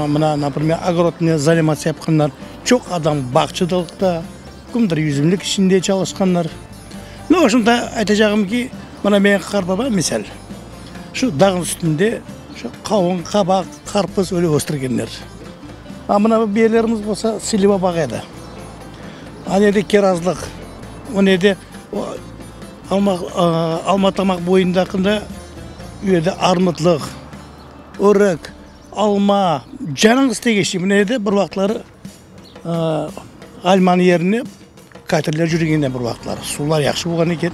мына, например, огородный заниматься yapқандар, çok адам бақшылықта, кімдір üzümlük ішінде çalışқандар. Ну, ошонда айтacağım ki, мына мен қарпаба misal, şu dağın üstünde şu kavun, kabak, karpuz öyle өстіргендер. Мына биелерimiz болса слива бағады. Анеде керазлық, онеде Алматамақ бойындақында үйеді армытлық, өрік, алма, жаның істегеші. Мінеде бір вақтлары Альман еріне катерлер жүргенде бір вақтлары. Сулар яқшы болған екен.